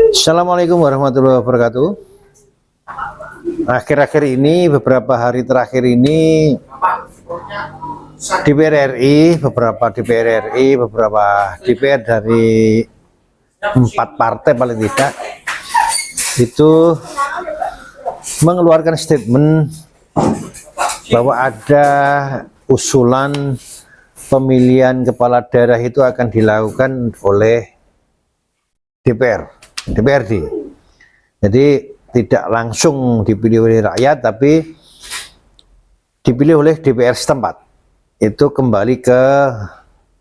Assalamualaikum warahmatullahi wabarakatuh. Akhir-akhir ini, beberapa hari terakhir ini, DPR RI, beberapa DPR dari 4 partai paling tidak itu mengeluarkan statement bahwa ada usulan pemilihan kepala daerah itu akan dilakukan oleh DPRD. Jadi tidak langsung dipilih oleh rakyat, tapi dipilih oleh DPR setempat. Itu kembali ke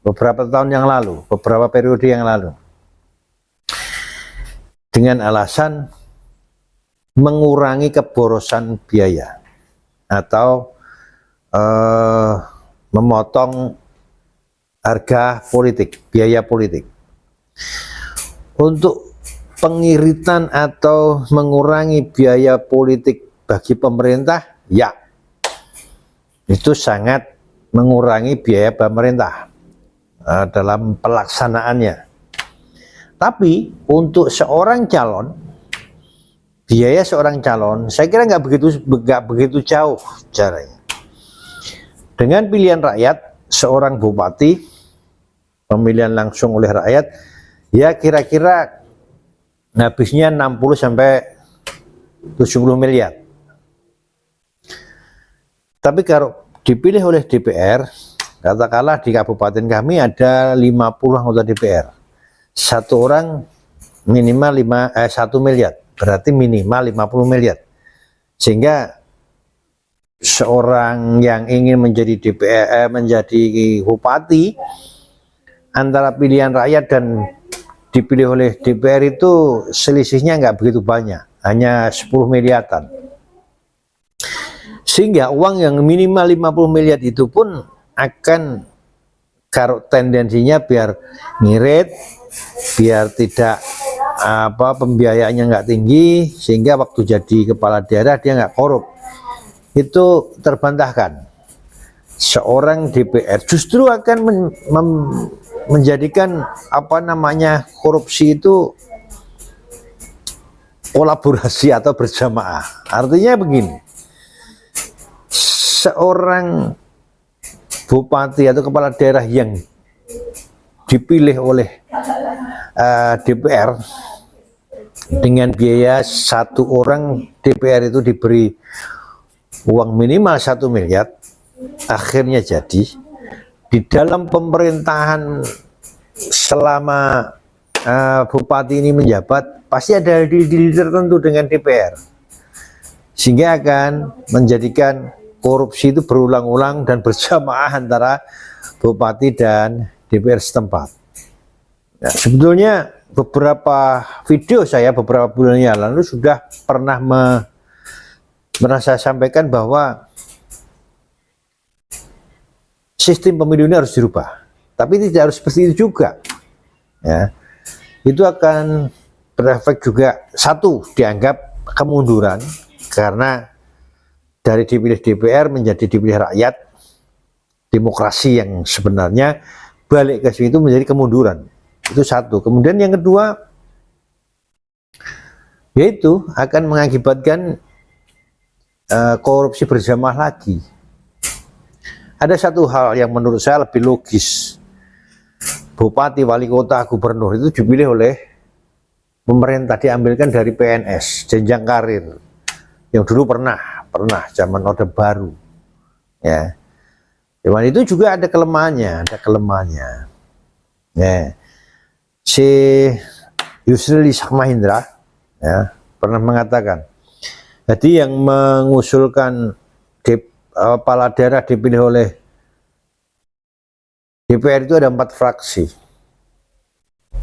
beberapa tahun yang lalu, beberapa periode yang lalu, dengan alasan mengurangi keborosan biaya atau memotong harga politik, biaya politik. Untuk pengiritan atau mengurangi biaya politik bagi pemerintah, ya, itu sangat mengurangi biaya pemerintah dalam pelaksanaannya. Tapi untuk seorang calon, biaya seorang calon, saya kira nggak begitu jauh caranya. Dengan pilihan rakyat, seorang bupati, pemilihan langsung oleh rakyat, ya kira-kira habisnya 60 sampai 70 miliar. Tapi kalau dipilih oleh DPR, katakanlah di kabupaten kami ada 50 anggota DPR. Satu orang minimal 1 miliar, berarti minimal 50 miliar. Sehingga seorang yang ingin menjadi menjadi bupati, antara pilihan rakyat dan dipilih oleh DPR itu selisihnya nggak begitu banyak, hanya 10 miliaran. Sehingga uang yang minimal 50 miliar itu pun akan, kalau tendensinya biar ngirit, biar tidak pembiayaannya nggak tinggi, sehingga waktu jadi kepala daerah dia nggak korup, itu terbantahkan. Seorang DPR justru akan menjadikan korupsi itu kolaborasi atau berjamaah. Artinya begini, seorang bupati atau kepala daerah yang dipilih oleh DPR dengan biaya satu orang DPR itu diberi uang minimal 1 miliar, akhirnya jadi di dalam pemerintahan selama bupati ini menjabat pasti ada deal-deal tertentu dengan DPR, sehingga akan menjadikan korupsi itu berulang-ulang dan berjamaah antara bupati dan DPR setempat. Nah, sebetulnya beberapa video saya beberapa bulan yang lalu sudah pernah saya sampaikan bahwa sistem pemilu ini harus dirubah, tapi tidak harus seperti itu juga. Ya, itu akan berefek juga, satu, dianggap kemunduran karena dari dipilih DPR menjadi dipilih rakyat, demokrasi yang sebenarnya balik ke situ menjadi kemunduran. Itu satu. Kemudian yang kedua, yaitu akan mengakibatkan korupsi berjamaah lagi. Ada satu hal yang menurut saya lebih logis. Bupati, wali kota, gubernur itu dipilih oleh pemerintah, diambilkan dari PNS, jenjang karir, yang dulu pernah zaman Orde Baru. Ya, cuman itu juga ada kelemahannya, Ya, si Yusril Ishak Mahendra, ya, pernah mengatakan, jadi yang mengusulkan kepala daerah dipilih oleh DPR itu ada 4 fraksi,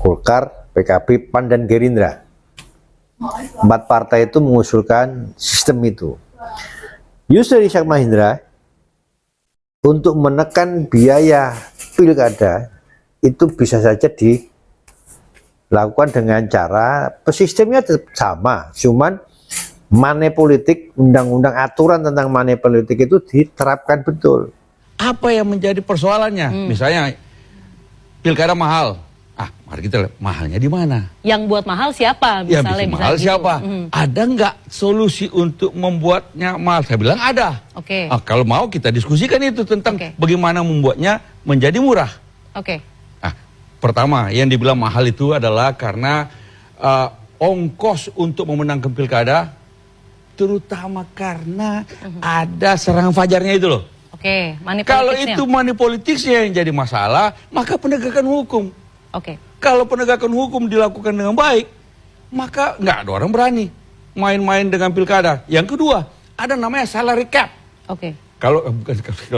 Golkar, PKB, PAN, dan Gerindra. 4 partai itu mengusulkan sistem itu. Yusril Ishak Mahendra untuk menekan biaya pilkada itu bisa saja dilakukan dengan cara sistemnya tetap sama, cuman money politik, undang-undang aturan tentang money politik itu diterapkan betul. Apa yang menjadi persoalannya? Misalnya pilkada mahal, Mari kita lihat mahalnya di mana. Yang buat mahal siapa? Yang Misalnya, bikin mahal gitu. siapa? Ada nggak solusi untuk membuatnya mahal? Saya bilang ada. Oke. Kalau mau kita diskusikan itu tentang bagaimana membuatnya menjadi murah. Oke. Pertama, yang dibilang mahal itu adalah karena ongkos untuk memenangkan pilkada, terutama karena ada serangan fajarnya itu loh. Oke, money Kalau politicsnya. itu money politicsnya yang jadi masalah, maka penegakan hukum. Oke. Kalau penegakan hukum dilakukan dengan baik, maka nggak ada orang berani main-main dengan pilkada. Yang kedua, ada namanya salary cap. Oke. Kalau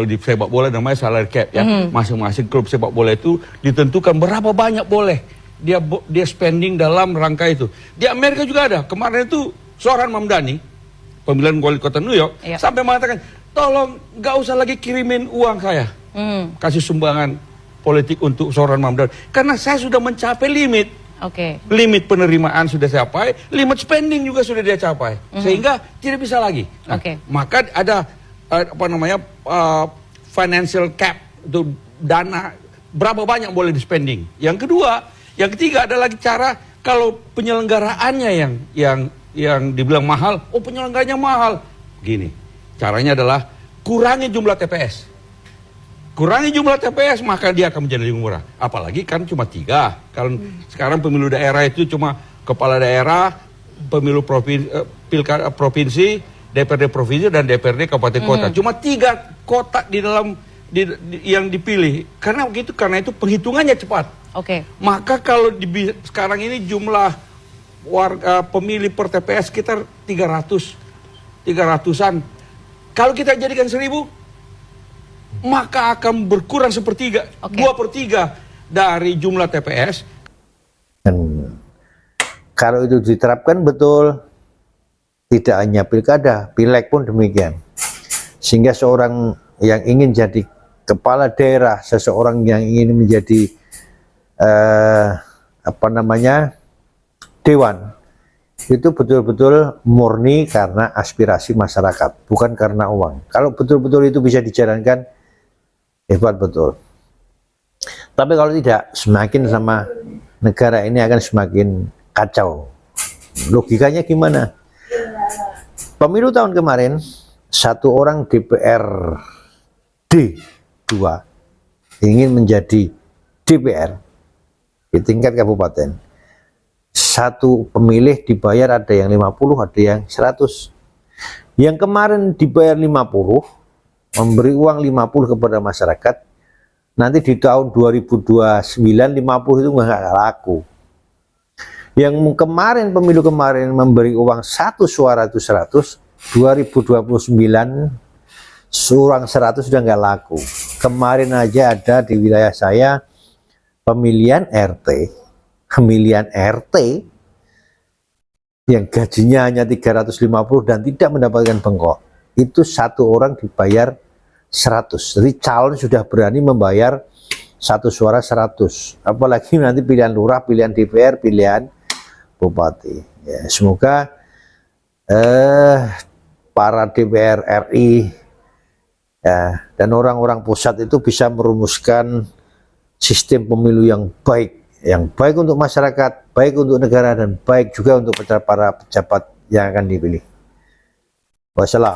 di sepak bola namanya salary cap ya. Masing-masing klub sepak bola itu ditentukan berapa banyak boleh dia spending dalam rangka itu. Di Amerika juga ada. Kemarin itu Zohran Mamdani, pemilihan wali kota New York, sampai mengatakan, tolong nggak usah lagi kirimin uang saya, kasih sumbangan politik untuk Zohran Mamdani, karena saya sudah mencapai limit. Limit penerimaan sudah saya capai, limit spending juga sudah dia capai, sehingga tidak bisa lagi. Maka ada financial cap, itu dana berapa banyak boleh di spending. Yang kedua, yang ketiga ada lagi cara kalau penyelenggaraannya yang dibilang mahal, penyelenggaranya mahal. Gini, caranya adalah kurangi jumlah TPS. Kurangi jumlah TPS, maka dia akan menjadi lebih murah. Apalagi kan cuma 3. Kalau sekarang pemilu daerah itu cuma kepala daerah, pemilu provinsi, DPRD provinsi, dan DPRD kabupaten kota. Cuma 3 kota di dalam yang dipilih. Karena begitu, karena itu perhitungannya cepat. Maka kalau sekarang ini jumlah pemilih per TPS sekitar 300-an. Kalau kita jadikan 1000, maka akan berkurang 1/3, 2/3 dari jumlah TPS. Dan kalau itu diterapkan betul, tidak hanya pilkada, pileg pun demikian. Sehingga seorang yang ingin jadi kepala daerah, seseorang yang ingin menjadi dewan, itu betul-betul murni karena aspirasi masyarakat, bukan karena uang. Kalau betul-betul itu bisa dijalankan, hebat betul. Tapi kalau tidak, semakin sama negara ini akan semakin kacau. Logikanya gimana? Pemilu tahun kemarin, 1 orang DPRD 2 ingin menjadi DPR di tingkat kabupaten. 1 pemilih dibayar ada yang 50, ada yang 100. Yang kemarin dibayar 50, memberi uang 50 kepada masyarakat, nanti di tahun 2029 50 itu nggak laku. Yang kemarin, pemilu kemarin memberi uang 1 suara itu 100, 2029 seorang 100 sudah nggak laku. Kemarin aja ada di wilayah saya pemilihan RT yang gajinya hanya 350 dan tidak mendapatkan bengkok. Itu 1 orang dibayar 100. Jadi calon sudah berani membayar 1 suara 100. Apalagi nanti pilihan lurah, pilihan DPR, pilihan bupati. Ya, semoga para DPR RI dan orang-orang pusat itu bisa merumuskan sistem pemilu yang baik untuk masyarakat, baik untuk negara, dan baik juga untuk para pejabat yang akan dipilih. Wassalam.